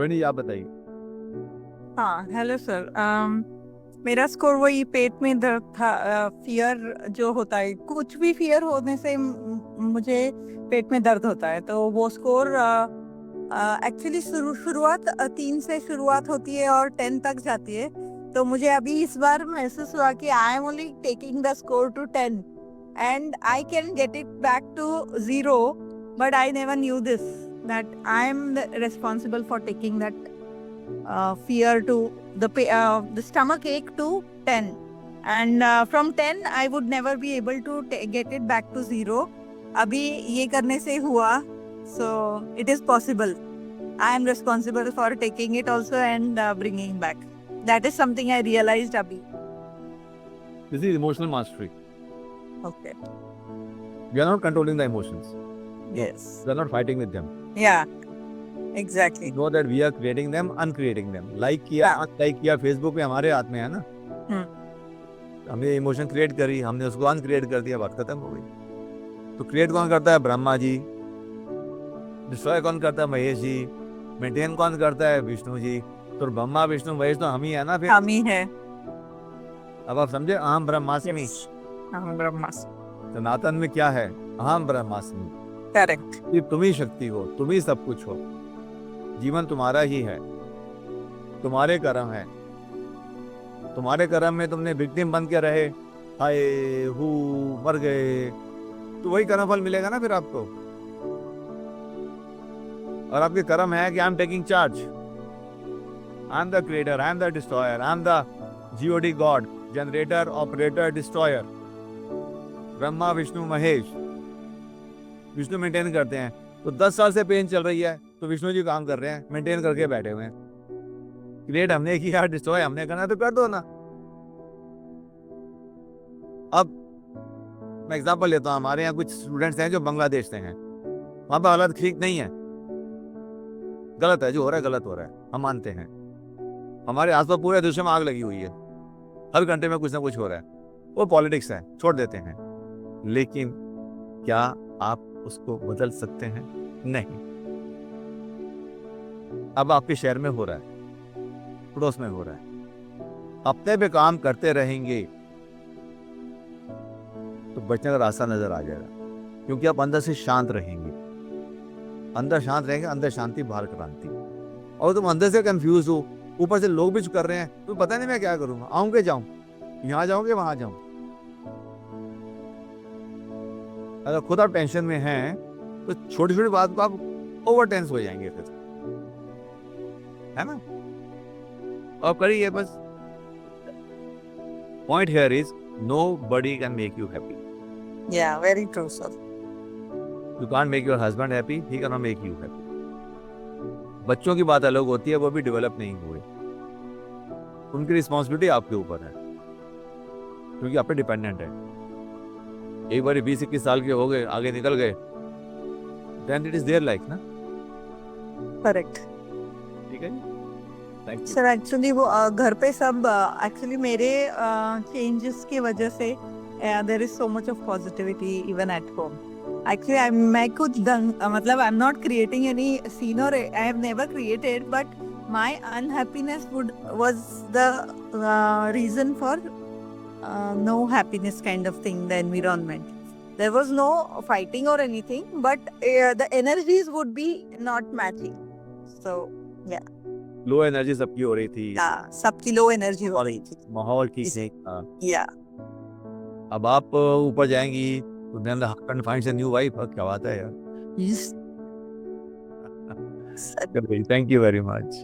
रोहिणी जी आप बताइए। हाँ, हेलो सर। मेरा स्कोर वही पेट में दर्द था। फियर जो होता है, कुछ भी फियर होने से मुझे पेट में दर्द होता है, तो वो स्कोर एक्चुअली शुरुआत 3 से शुरुआत होती है और 10 तक जाती है। तो मुझे अभी इस बार महसूस हुआ कि I am only taking the score to 10 and I can get it back to 0, but I never knew this that I am responsible for taking that fear to the stomach ache to 10, and from 10 I would never be able to get it back to 0. अभी ये करने से हुआ, so it is possible. I am responsible for taking it also and bringing back. That is something I realized abhi. This is emotional mastery. Okay. We are not controlling the emotions. Yes. We are not fighting with them. Yeah. Exactly. We know that we are creating them, uncreating them. Like किया, हाँ. unlike किया, Facebook पे हमारे हाथ में है ना। हमने इमोशन क्रिएट करी, हमने उसको अनक्रिएट कर दिया, बात खत्म हो गई। तो क्रिएट कौन करता है? ब्रह्मा जी। डिस्ट्रॉय कौन करता है? महेश जी। मेंटेन कौन करता है? विष्णु जी। तो ब्रह्मा विष्णु महेश तो हम ही है ना फिर। हम ही है। अब आप समझे, अहम ब्रह्मास्मि। अहम ब्रह्मास्मि। सनातन में क्या है? अहम ब्रह्मास्मि। करेक्ट। कि तुम ही शक्ति हो, तुम ही सब कुछ हो, जीवन तुम्हारा ही है, तुम्हारे कर्म है। तुम्हारे कर्म में तुमने विक्टिम बन के रहे, हाय हू मर गए, तो वही कर्म फल मिलेगा ना फिर आपको। और आपके कर्म है कि I am taking charge, I am the creator, I am the destroyer, I am the GOD God, generator operator destroyer. Brahma Vishnu Mahesh. Vishnu maintain करते हैं, तो 10 साल से पेन चल रही है तो विष्णु जी काम कर रहे हैं, मेंटेन करके बैठे हुए हैं। क्रिएट हमने किया, डिस्ट्रॉय हमने करना, तो कर दो ना। अब मैं एग्जांपल लेता हूं, हमारे यहाँ कुछ स्टूडेंट्स हैं जो बांग्लादेश से हैं, वहां पर हालत ठीक नहीं है, गलत है, जो हो रहा है गलत हो रहा है, हम मानते हैं। हमारे आसपास पूरे देश में आग लगी हुई है, हर घंटे में कुछ ना कुछ हो रहा है, वो पॉलिटिक्स है, छोड़ देते हैं। लेकिन क्या आप उसको बदल सकते हैं? नहीं। अब आपके शहर में हो रहा है, पड़ोस में हो रहा है, अपने पे काम करते रहेंगे तो बचने का रास्ता नजर आ जाएगा, क्योंकि आप अंदर से शांत रहेंगे। अंदर शांत रहेंगे, अंदर शांति बाहर क्रांति। और तुम अंदर से कंफ्यूज हो, ऊपर से लोग भी कर रहे हैं, तो पता नहीं मैं क्या करूंगा, आऊंगे जाऊं, यहाँ जाऊंगे वहां जाऊं। अगर खुद आप टेंशन में हैं तो छोटी छोटी बात को आप ओवर टेंस हो जाएंगे फिर, है ना। अब करिए बस। Point here is nobody can make you happy. Yeah, very true, sir. You can't make your husband happy, he cannot make you happy. बच्चों की बात अलग होती है, वो भी डेवलप नहीं हुए, उनकी रिस्पॉन्सिबिलिटी आपके ऊपर है, क्योंकि आप पे डिपेंडेंट है। एक बार 20-21 साल के हो गए, आगे निकल गए, then it is their life ना। करेक्ट। ठीक है जी, थैंक यू। सर एक्चुअली वो घर पे सब एक्चुअली मेरे चेंजेस की वजह से there is so much of positivity even at home. Actually मैं कुछ मतलब I am not creating any scene और I have never created, but my unhappiness was the reason for no happiness kind of thing, the environment. There was no fighting or anything, but the energies would be not matching. So yeah. Low energy सबकी हो रही थी, सबकी low energy हो रही थी, माहौल ठीक नहीं था। या अब आप ऊपर जाएंगी तो then the husband finds a new wife, क्या बात है यार। yes. Thank you very much.